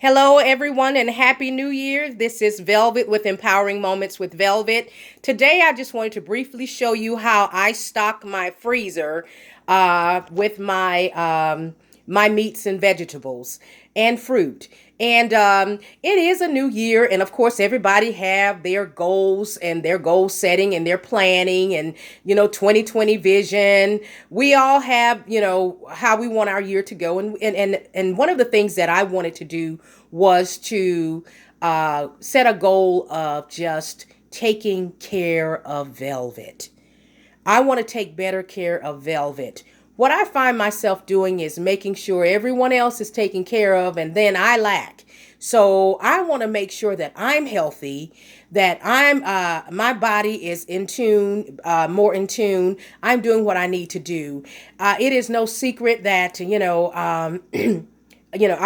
Hello, everyone, and Happy New Year. This is Velvet with Empowering Moments with Velvet. Today, I just wanted to briefly show you how I stock my freezer with my meats and vegetables and fruit. And it is a new year, and of course, everybody have their goals and their goal setting and their planning and 2020 vision. We all have how we want our year to go, and one of the things that I wanted to do was to set a goal of just taking care of Velvet. I want to take better care of Velvet. What I find myself doing is making sure everyone else is taken care of and then I lack. So I want to make sure that I'm healthy, that my body is in tune, more in tune. I'm doing what I need to do. It is no secret that I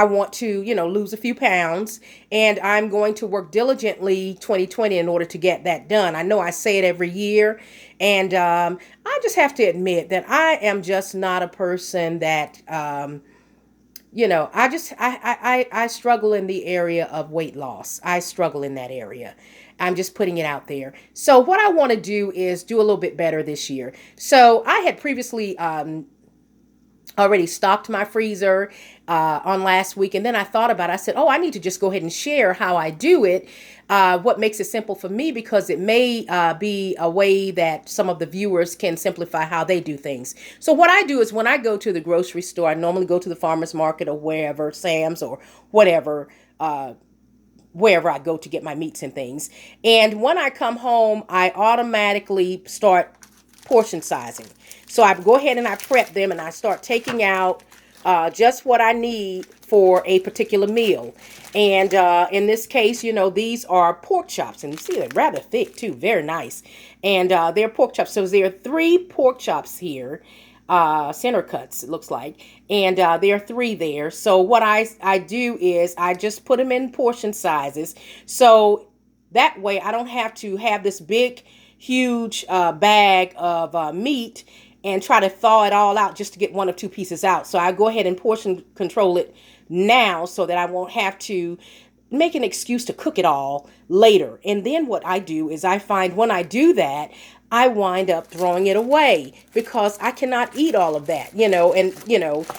want to, lose a few pounds, and I'm going to work diligently 2020 in order to get that done. I know I say it every year, and I just have to admit that I am just not a person that, I struggle in the area of weight loss. I struggle in that area. I'm just putting it out there. So what I want to do is do a little bit better this year. So I had previously already stocked my freezer on last week. And then I thought about it. I said, oh, I need to just go ahead and share how I do it. What makes it simple for me, because it may be a way that some of the viewers can simplify how they do things. So what I do is when I go to the grocery store, I normally go to the farmer's market or wherever, Sam's or whatever, wherever I go to get my meats and things. And when I come home, I automatically start portion sizing. So I go ahead and I prep them and I start taking out just what I need for a particular meal. And in this case, these are pork chops. And you see they're rather thick too. Very nice. And they're pork chops. So there are 3 pork chops here. Center cuts, it looks like. And there are 3 there. So what I do is I just put them in portion sizes. So that way I don't have to have this big, huge bag of meat and try to thaw it all out just to get 1 or 2 pieces out. So I go ahead and portion control it now so that I won't have to make an excuse to cook it all later. And then what I do is I find when I do that, I wind up throwing it away because I cannot eat all of that,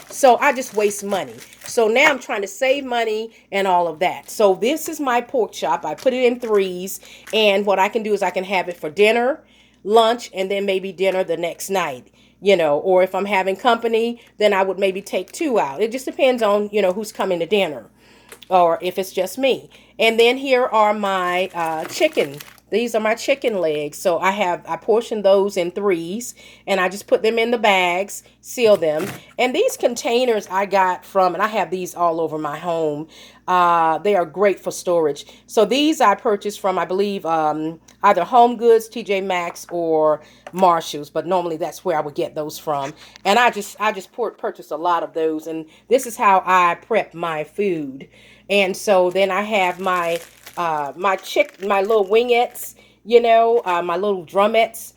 so I just waste money. So now I'm trying to save money and all of that. So this is my pork chop. I put it in 3s, and what I can do is I can have it for dinner, lunch, and then maybe dinner the next night. Or if I'm having company, then I would maybe take 2 out. It just depends on, who's coming to dinner or if it's just me. And then here are my chicken. These are my chicken legs. So I portion those in 3s, and I just put them in the bags, seal them. And these containers I got from, and I have these all over my home. They are great for storage. So these I purchased from, I believe, either Home Goods, TJ Maxx, or Marshalls. But normally that's where I would get those from. And I just purchased a lot of those. And this is how I prep my food. And so then I have my my little wingettes, my little drumettes.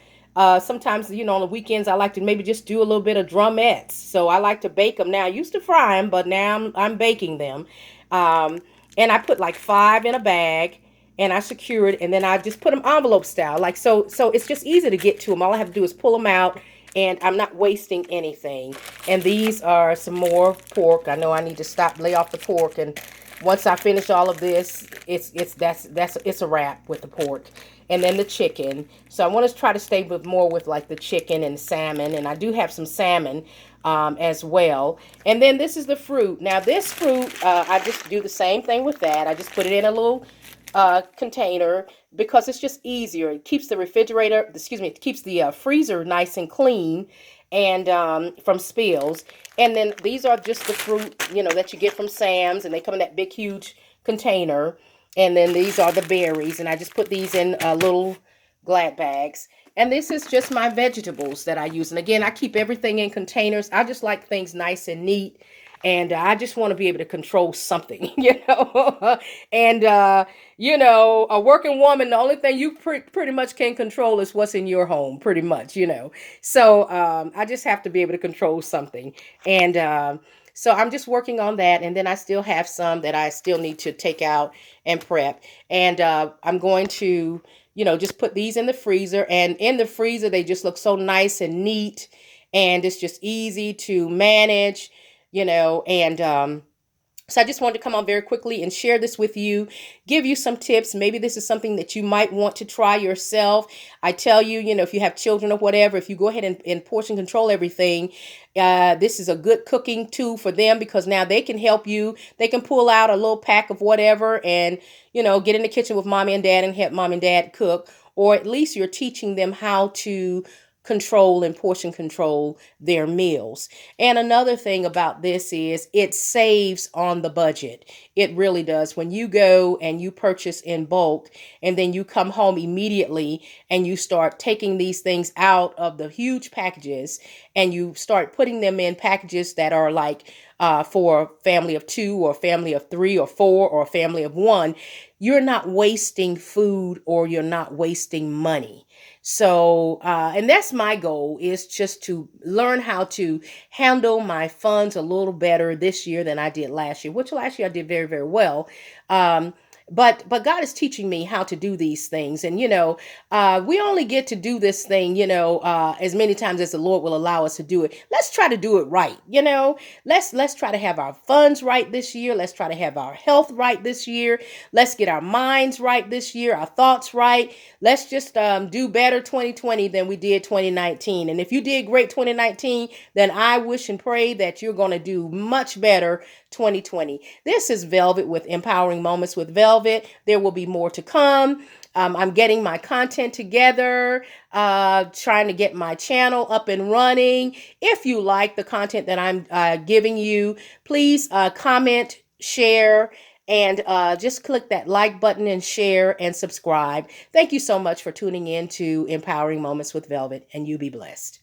Sometimes, on the weekends, I like to maybe just do a little bit of drumettes. So I like to bake them now. I used to fry them, but now I'm baking them. And I put like 5 in a bag, and I secure it, and then I just put them envelope style. Like, so it's just easy to get to them. All I have to do is pull them out, and I'm not wasting anything. And these are some more pork. I know I need to lay off the pork, and once I finish all of this, it's a wrap with the pork. And then the chicken. So I want to try to stay with like the chicken and salmon. And I do have some salmon as well. And then this is the fruit. Now this fruit, I just do the same thing with that. I just put it in a little container because it's just easier. It keeps the it keeps the freezer nice and clean and from spills. And then these are just the fruit, that you get from Sam's, and they come in that big, huge container. And then these are the berries, and I just put these in little Glad bags. And this is just my vegetables that I use. And again, I keep everything in containers. I just like things nice and neat. And I just want to be able to control something, And, a working woman, the only thing you pretty much can control is what's in your home, pretty much, So I just have to be able to control something. And So I'm just working on that. And then I still have some that I still need to take out and prep. And I'm going to, just put these in the freezer. And in the freezer, they just look so nice and neat. And it's just easy to manage, and so I just wanted to come on very quickly and share this with you, give you some tips. Maybe this is something that you might want to try yourself. I tell you, if you have children or whatever, if you go ahead and portion control everything, this is a good cooking tool for them because now they can help you. They can pull out a little pack of whatever and, get in the kitchen with mommy and dad and help mom and dad cook. Or at least you're teaching them how to control and portion control their meals. And another thing about this is it saves on the budget. It really does. When you go and you purchase in bulk and then you come home immediately and you start taking these things out of the huge packages and you start putting them in packages that are like for a family of 2 or a family of 3 or 4 or a family of 1, you're not wasting food or you're not wasting money. So, and that's my goal, is just to learn how to handle my funds a little better this year than I did last year, which last year I did very, very well. But God is teaching me how to do these things. And, we only get to do this thing, as many times as the Lord will allow us to do it. Let's try to do it right. Let's try to have our funds right this year. Let's try to have our health right this year. Let's get our minds right this year, our thoughts right. Let's just do better 2020 than we did 2019. And if you did great 2019, then I wish and pray that you're going to do much better 2020. This is Velvet with Empowering Moments with Velvet. There will be more to come. I'm getting my content together, trying to get my channel up and running. If you like the content that I'm giving you, please comment, share, and just click that like button and share and subscribe. Thank you so much for tuning in to Empowering Moments with Velvet, and you be blessed.